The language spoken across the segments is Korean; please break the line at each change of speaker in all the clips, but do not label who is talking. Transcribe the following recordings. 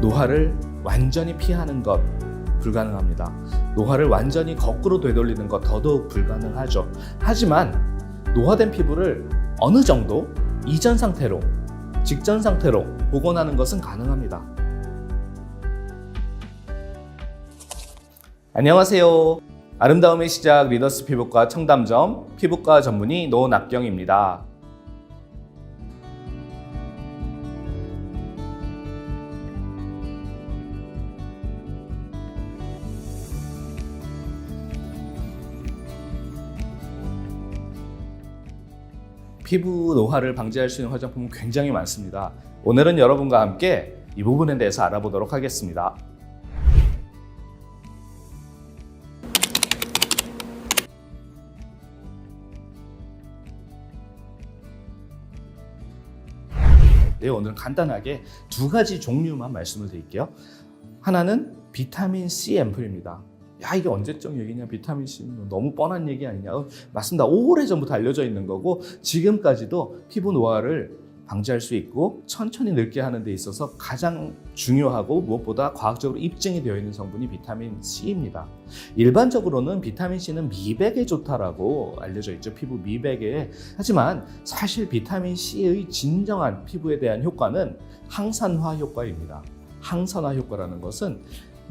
노화를 완전히 피하는 것 불가능합니다. 노화를 완전히 거꾸로 되돌리는 것 더더욱 불가능하죠. 하지만 노화된 피부를 어느 정도 이전 상태로, 직전 상태로 복원하는 것은 가능합니다. 안녕하세요. 아름다움의 시작 리더스 피부과 청담점 피부과 전문의 노낙경입니다. 피부 노화를 방지할 수 있는 화장품은 굉장히 많습니다. 오늘은 여러분과 함께 이 부분에 대해서 알아보도록 하겠습니다. 네, 오늘 간단하게 두 가지 종류만 말씀을 드릴게요. 하나는 비타민 C 앰플입니다. 야, 이게 언제적 얘기냐? 비타민 C는 너무 뻔한 얘기 아니냐? 맞습니다. 오래전부터 알려져 있는 거고 지금까지도 피부 노화를 방지할 수 있고 천천히 늙게 하는 데 있어서 가장 중요하고 무엇보다 과학적으로 입증이 되어 있는 성분이 비타민 C입니다. 일반적으로는 비타민 C는 미백에 좋다라고 알려져 있죠. 피부 미백에. 하지만 사실 비타민 C의 진정한 피부에 대한 효과는 항산화 효과입니다. 항산화 효과라는 것은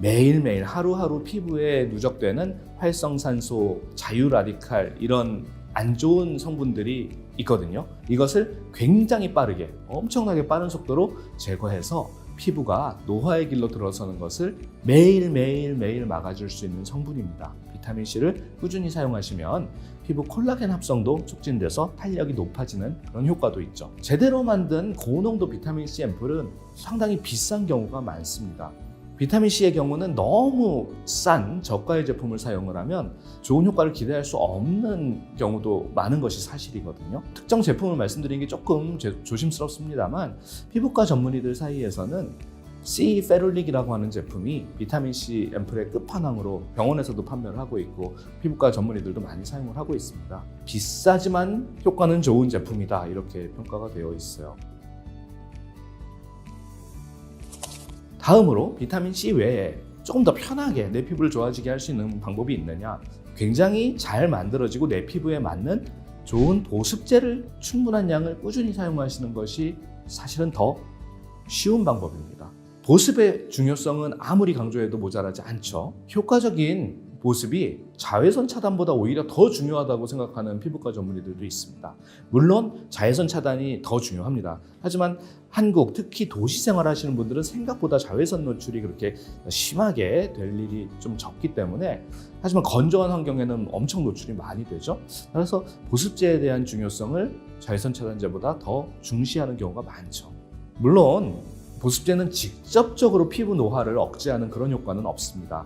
매일매일 하루하루 피부에 누적되는 활성산소, 자유라디칼 이런 안 좋은 성분들이 있거든요. 이것을 굉장히 빠르게, 엄청나게 빠른 속도로 제거해서 피부가 노화의 길로 들어서는 것을 매일 막아줄 수 있는 성분입니다. 비타민 C를 꾸준히 사용하시면 피부 콜라겐 합성도 촉진돼서 탄력이 높아지는 그런 효과도 있죠. 제대로 만든 고농도 비타민 C 앰플은 상당히 비싼 경우가 많습니다. 비타민 C의 경우는 너무 싼 저가의 제품을 사용을 하면 좋은 효과를 기대할 수 없는 경우도 많은 것이 사실이거든요. 특정 제품을 말씀드리는 게 조금 조심스럽습니다만 피부과 전문의들 사이에서는 C 페룰릭이라고 하는 제품이 비타민 C 앰플의 끝판왕으로 병원에서도 판매를 하고 있고 피부과 전문의들도 많이 사용을 하고 있습니다. 비싸지만 효과는 좋은 제품이다 이렇게 평가가 되어 있어요. 다음으로 비타민 C 외에 조금 더 편하게 내 피부를 좋아지게 할 수 있는 방법이 있느냐? 굉장히 잘 만들어지고 내 피부에 맞는 좋은 보습제를 충분한 양을 꾸준히 사용하시는 것이 사실은 더 쉬운 방법입니다. 보습의 중요성은 아무리 강조해도 모자라지 않죠. 효과적인 보습이 자외선 차단보다 오히려 더 중요하다고 생각하는 피부과 전문의들도 있습니다. 물론 자외선 차단이 더 중요합니다. 하지만 한국, 특히 도시 생활하시는 분들은 생각보다 자외선 노출이 그렇게 심하게 될 일이 좀 적기 때문에 하지만 건조한 환경에는 엄청 노출이 많이 되죠. 그래서 보습제에 대한 중요성을 자외선 차단제보다 더 중시하는 경우가 많죠. 물론 보습제는 직접적으로 피부 노화를 억제하는 그런 효과는 없습니다.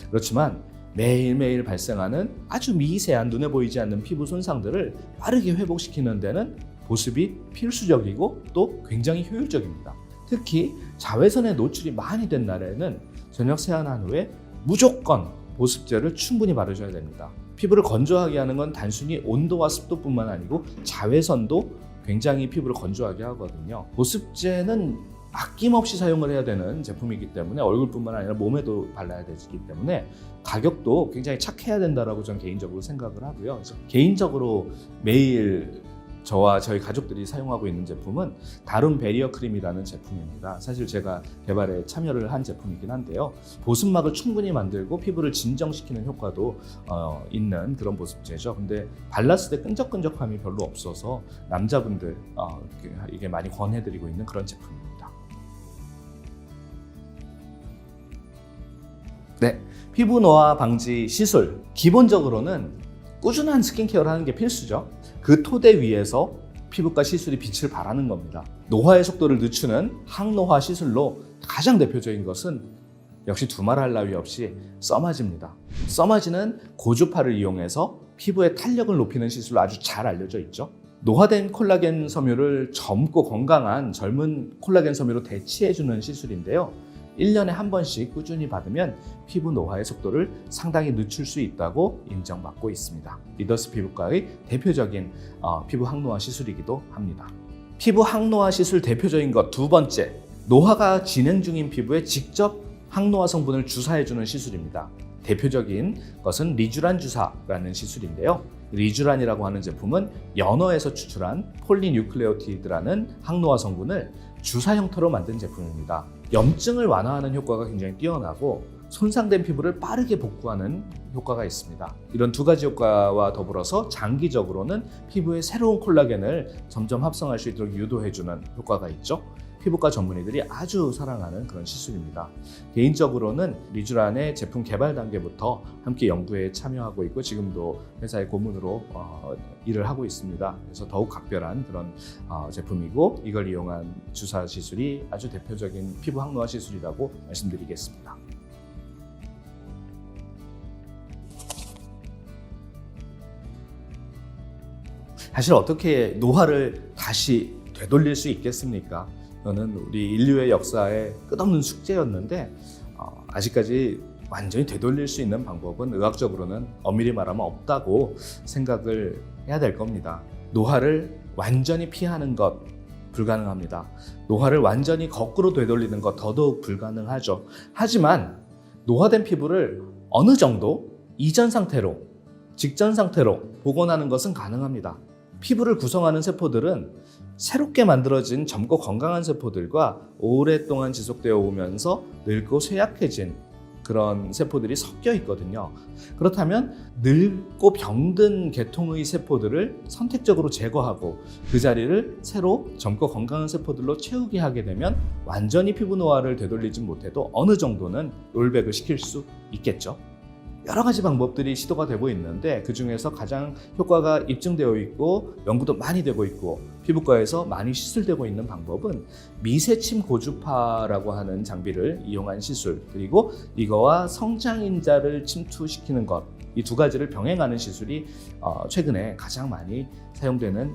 그렇지만 매일매일 발생하는 아주 미세한 눈에 보이지 않는 피부 손상들을 빠르게 회복시키는 데는 보습이 필수적이고 또 굉장히 효율적입니다. 특히 자외선에 노출이 많이 된 날에는 저녁 세안한 후에 무조건 보습제를 충분히 바르셔야 됩니다. 피부를 건조하게 하는 건 단순히 온도와 습도뿐만 아니고 자외선도 굉장히 피부를 건조하게 하거든요. 보습제는 아낌없이 사용을 해야 되는 제품이기 때문에 얼굴뿐만 아니라 몸에도 발라야 되기 때문에 가격도 굉장히 착해야 된다라고 저는 개인적으로 생각을 하고요. 그래서 개인적으로 매일 저와 저희 가족들이 사용하고 있는 제품은 다룬 베리어 크림이라는 제품입니다. 사실 제가 개발에 참여를 한 제품이긴 한데요. 보습막을 충분히 만들고 피부를 진정시키는 효과도 있는 그런 보습제죠. 근데 발랐을 때 끈적끈적함이 별로 없어서 남자분들 이게 많이 권해드리고 있는 그런 제품입니다. 네, 피부 노화 방지 시술 기본적으로는 꾸준한 스킨케어를 하는 게 필수죠. 그 토대 위에서 피부과 시술이 빛을 발하는 겁니다. 노화의 속도를 늦추는 항노화 시술로 가장 대표적인 것은 역시 두말할 나위 없이 써마지입니다. 써마지는 고주파를 이용해서 피부의 탄력을 높이는 시술로 아주 잘 알려져 있죠. 노화된 콜라겐 섬유를 젊고 건강한 젊은 콜라겐 섬유로 대체해주는 시술인데요. 1년에 한 번씩 꾸준히 받으면 피부 노화의 속도를 상당히 늦출 수 있다고 인정받고 있습니다. 리더스 피부과의 대표적인 피부 항노화 시술이기도 합니다. 피부 항노화 시술 대표적인 것 두 번째, 노화가 진행 중인 피부에 직접 항노화 성분을 주사해주는 시술입니다. 대표적인 것은 리쥬란 주사라는 시술인데요. 리쥬란이라고 하는 제품은 연어에서 추출한 폴리뉴클레오티드라는 항노화 성분을 주사 형태로 만든 제품입니다. 염증을 완화하는 효과가 굉장히 뛰어나고 손상된 피부를 빠르게 복구하는 효과가 있습니다. 이런 두 가지 효과와 더불어서 장기적으로는 피부에 새로운 콜라겐을 점점 합성할 수 있도록 유도해주는 효과가 있죠. 피부과 전문의들이 아주 사랑하는 그런 시술입니다. 개인적으로는 리쥬란의 제품 개발 단계부터 함께 연구에 참여하고 있고 지금도 회사의 고문으로 일을 하고 있습니다. 그래서 더욱 각별한 그런 제품이고 이걸 이용한 주사 시술이 아주 대표적인 피부 항노화 시술이라고 말씀드리겠습니다. 사실 어떻게 노화를 다시 되돌릴 수 있겠습니까? 이거는 우리 인류의 역사의 끝없는 숙제였는데 아직까지 완전히 되돌릴 수 있는 방법은 의학적으로는 엄밀히 말하면 없다고 생각을 해야 될 겁니다. 노화를 완전히 피하는 것 불가능합니다. 노화를 완전히 거꾸로 되돌리는 것 더더욱 불가능하죠. 하지만 노화된 피부를 어느 정도 이전 상태로, 직전 상태로 복원하는 것은 가능합니다. 피부를 구성하는 세포들은 새롭게 만들어진 젊고 건강한 세포들과 오랫동안 지속되어 오면서 늙고 쇠약해진 그런 세포들이 섞여 있거든요. 그렇다면 늙고 병든 계통의 세포들을 선택적으로 제거하고 그 자리를 새로 젊고 건강한 세포들로 채우게 하게 되면 완전히 피부 노화를 되돌리진 못해도 어느 정도는 롤백을 시킬 수 있겠죠. 여러 가지 방법들이 시도가 되고 있는데 그 중에서 가장 효과가 입증되어 있고 연구도 많이 되고 있고 피부과에서 많이 시술되고 있는 방법은 미세침 고주파라고 하는 장비를 이용한 시술, 그리고 이거와 성장인자를 침투시키는 것, 이 두 가지를 병행하는 시술이 최근에 가장 많이 사용되는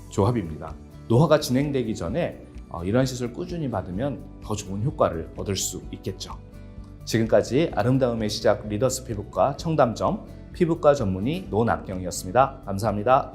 조합입니다. 노화가 진행되기 전에 이러한 시술을 꾸준히 받으면 더 좋은 효과를 얻을 수 있겠죠. 지금까지 아름다움의 시작 리더스 피부과 청담점 피부과 전문의 노낙경이었습니다. 감사합니다.